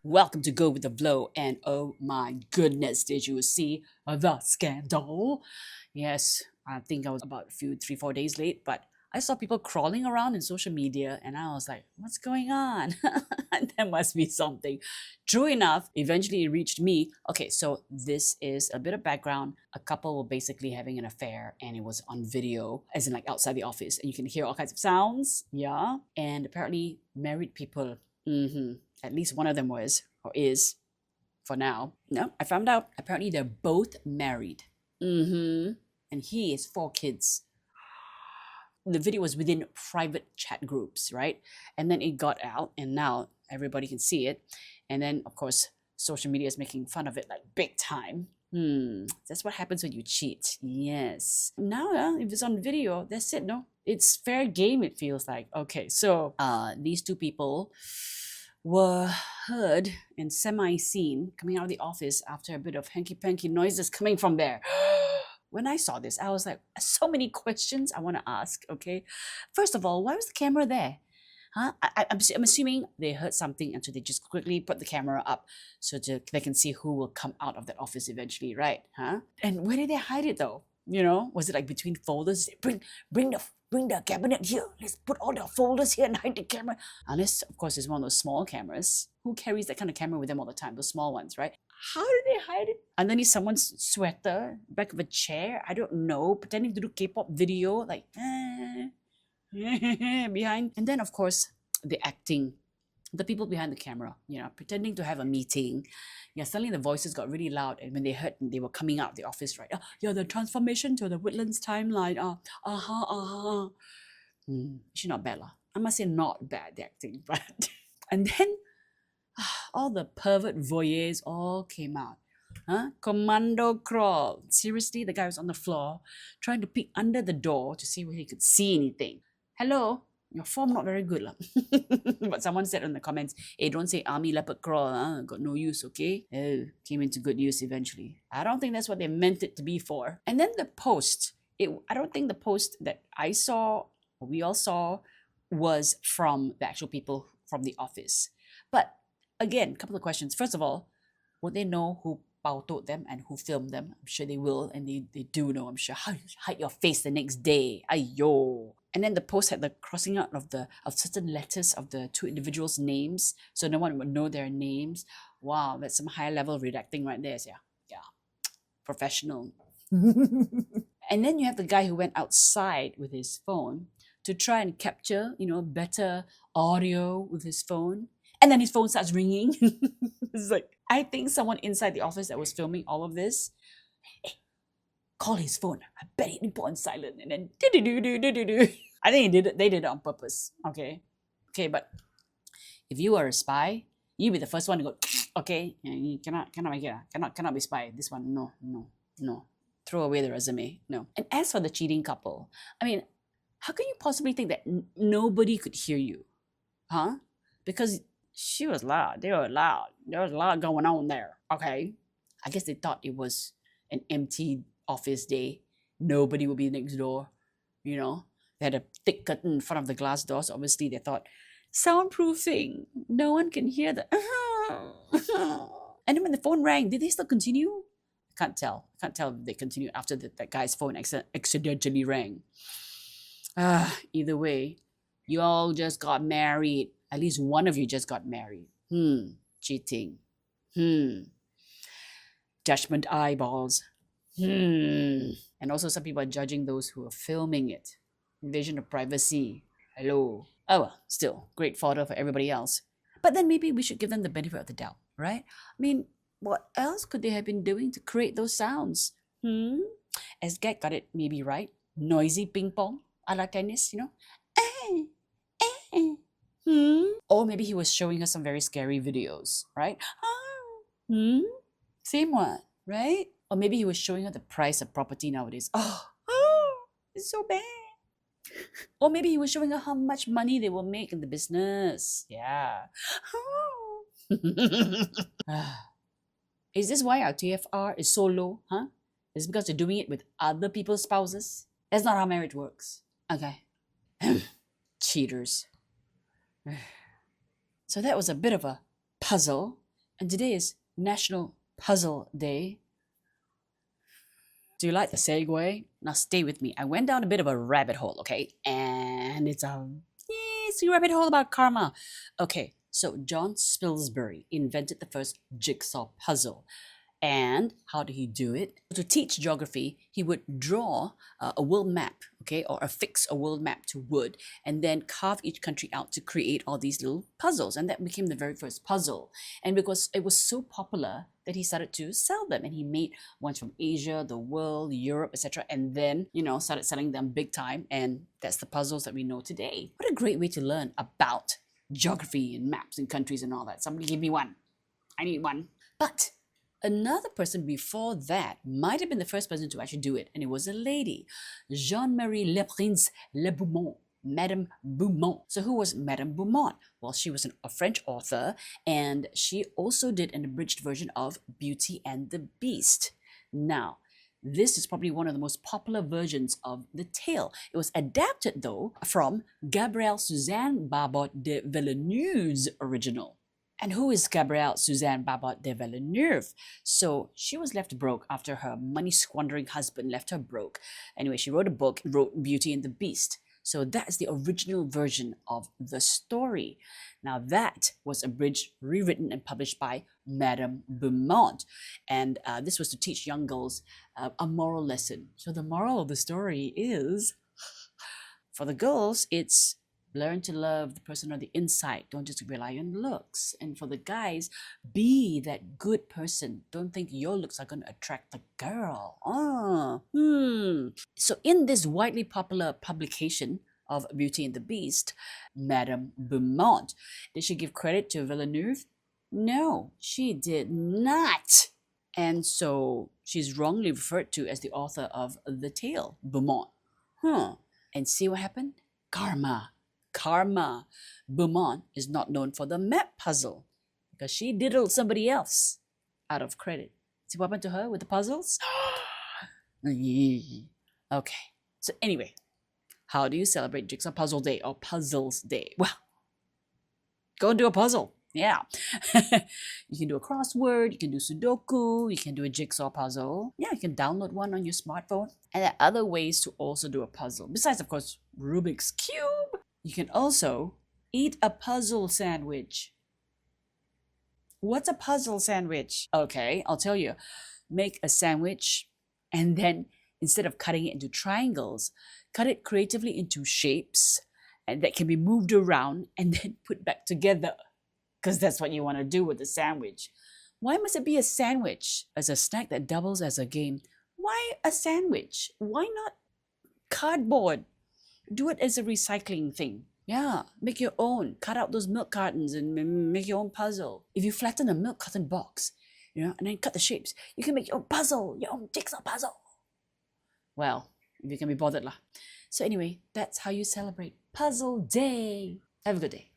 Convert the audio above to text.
Welcome to Go with the Flow. And oh my goodness, did you see the scandal? Yes, I think I was about a few, 3, 4 days late, but I saw people crawling around in social media and I was like, what's going on? There must be something. True enough, eventually it reached me. Okay, so this is a bit of background. A couple were basically having an affair and it was on video, as in like outside the office, and you can hear all kinds of sounds. Yeah. And apparently, married people. At least one of them was or is for now. No, I found out. Apparently, they're both married. And he has 4 kids. The video was within private chat groups, right? And then it got out, and now everybody can see it. And then, of course, social media is making fun of it like big time. That's what happens when you cheat. Yes. Now, if it's on video, that's it. No, it's fair game. It feels like. Okay, so these two people were heard and semi-seen coming out of the office after a bit of hanky-panky noises coming from there. When I saw this, I was like, so many questions I want to ask, okay? First of all, why was the camera there? Huh? I'm assuming they heard something and so they just quickly put the camera up so they can see who will come out of that office eventually, right? Huh? And where did they hide it though? You know, was it like between folders? Bring the cabinet here. Let's put all the folders here and hide the camera. Unless, of course, it's one of those small cameras. Who carries that kind of camera with them all the time? Those small ones, right? How did they hide it? Underneath someone's sweater, back of a chair? I don't know. Pretending to do K-pop video, like behind. And then, of course, the acting. The people behind the camera, pretending to have a meeting. Yeah, suddenly the voices got really loud, and when they heard they were coming out of the office, right? The transformation to the Woodlands timeline. She's not bad, lah. I must say, not bad the acting, but and then all the pervert voyeurs all came out. Commando crawl. Seriously, the guy was on the floor trying to peek under the door to see whether he could see anything. Hello? Your form not very good, lah. But someone said in the comments, hey, don't say army leopard crawl, got no use, okay? Oh, came into good use eventually. I don't think that's what they meant it to be for. And then the post, I don't think the post that I saw, or we all saw, was from the actual people from the office. But again, a couple of questions. First of all, would they know who told them and who filmed them? I'm sure they will, and they do know, I'm sure. Hide your face the next day. Ayo. And then the post had the crossing out of certain letters of the two individuals' names, so no one would know their names. Wow, that's some high level redacting right there. So yeah, professional. And then you have the guy who went outside with his phone to try and capture, better audio with his phone. And then his phone starts ringing. It's like, I think someone inside the office that was filming all of this, call his phone. I bet he put on silent and then I think they did it on purpose. Okay, but if you are a spy, you be the first one to go. Okay, you cannot make it. Cannot be spy. This one, no. Throw away the resume. No. And as for the cheating couple, I mean, how can you possibly think that nobody could hear you, huh? Because she was loud. They were loud. There was a lot going on there. Okay, I guess they thought it was an empty office day. Nobody would be next door. They had a thick curtain in front of the glass doors. Obviously, they thought soundproofing. No one can hear the. And then when the phone rang, did they still continue? I can't tell if they continued after that guy's phone accidentally rang. Either way, you all just got married. At least one of you just got married. Cheating. Judgment eyeballs. And also some people are judging those who are filming it. Invasion of privacy. Hello. Oh well, still, great fodder for everybody else. But then maybe we should give them the benefit of the doubt, right? I mean, what else could they have been doing to create those sounds? As Gag got it maybe right. Noisy ping pong, a la tennis, Or maybe he was showing her some very scary videos, right? Same one, right? Or maybe he was showing her the price of property nowadays. It's so bad. Or maybe he was showing her how much money they will make in the business. Yeah. Is this why our TFR is so low, huh? Is it because they're doing it with other people's spouses? That's not how marriage works. Okay. Cheaters. So that was a bit of a puzzle. And today is National Puzzle Day. Do you like the segue? Now stay with me. I went down a bit of a rabbit hole, okay? And it's a rabbit hole about karma. Okay, so John Spilsbury invented the first jigsaw puzzle. And how did he do it? To teach geography, he would draw a world map, okay, or affix a world map to wood, and then carve each country out to create all these little puzzles. And that became the very first puzzle. And because it was so popular that he started to sell them, and he made ones from Asia, the world, Europe, etc. And then, started selling them big time. And that's the puzzles that we know today. What a great way to learn about geography and maps and countries and all that. Somebody give me one. I need one. But another person before that might have been the first person to actually do it, and it was a lady, Jeanne-Marie Le Prince Le Beaumont, Madame Beaumont. So who was Madame Beaumont? Well, she was a French author, and she also did an abridged version of Beauty and the Beast. Now, this is probably one of the most popular versions of the tale. It was adapted, though, from Gabrielle Suzanne Barbot de Villeneuve's original. And who is Gabrielle Suzanne Barbot de Villeneuve? So she was left broke after her money-squandering husband left her broke. Anyway, she wrote a book, wrote Beauty and the Beast. So that is the original version of the story. Now that was abridged, rewritten, and published by Madame Beaumont. And this was to teach young girls a moral lesson. So the moral of the story is, for the girls, it's learn to love the person on the inside. Don't just rely on looks. And for the guys, be that good person. Don't think your looks are going to attract the girl. So in this widely popular publication of Beauty and the Beast, Madame Beaumont, did she give credit to Villeneuve? No, she did not. And so she's wrongly referred to as the author of the tale, Beaumont. And see what happened? Karma. Beaumont is not known for the map puzzle because she diddled somebody else out of credit. See what happened to her with the puzzles? Okay. So anyway, how do you celebrate Jigsaw Puzzle Day or Puzzles Day? Well, go and do a puzzle. Yeah. You can do a crossword, you can do Sudoku, you can do a jigsaw puzzle. Yeah, you can download one on your smartphone. And there are other ways to also do a puzzle. Besides, of course, Rubik's Cube. You can also eat a puzzle sandwich. What's a puzzle sandwich? Okay, I'll tell you. Make a sandwich and then instead of cutting it into triangles, cut it creatively into shapes and that can be moved around and then put back together. Because that's what you want to do with the sandwich. Why must it be a sandwich? As a snack that doubles as a game. Why a sandwich? Why not cardboard? Do it as a recycling thing. Yeah, make your own. Cut out those milk cartons and make your own puzzle. If you flatten a milk carton box, and then cut the shapes, you can make your own puzzle, your own jigsaw puzzle. Well, if you can be bothered lah. So anyway, that's how you celebrate Puzzle Day. Have a good day.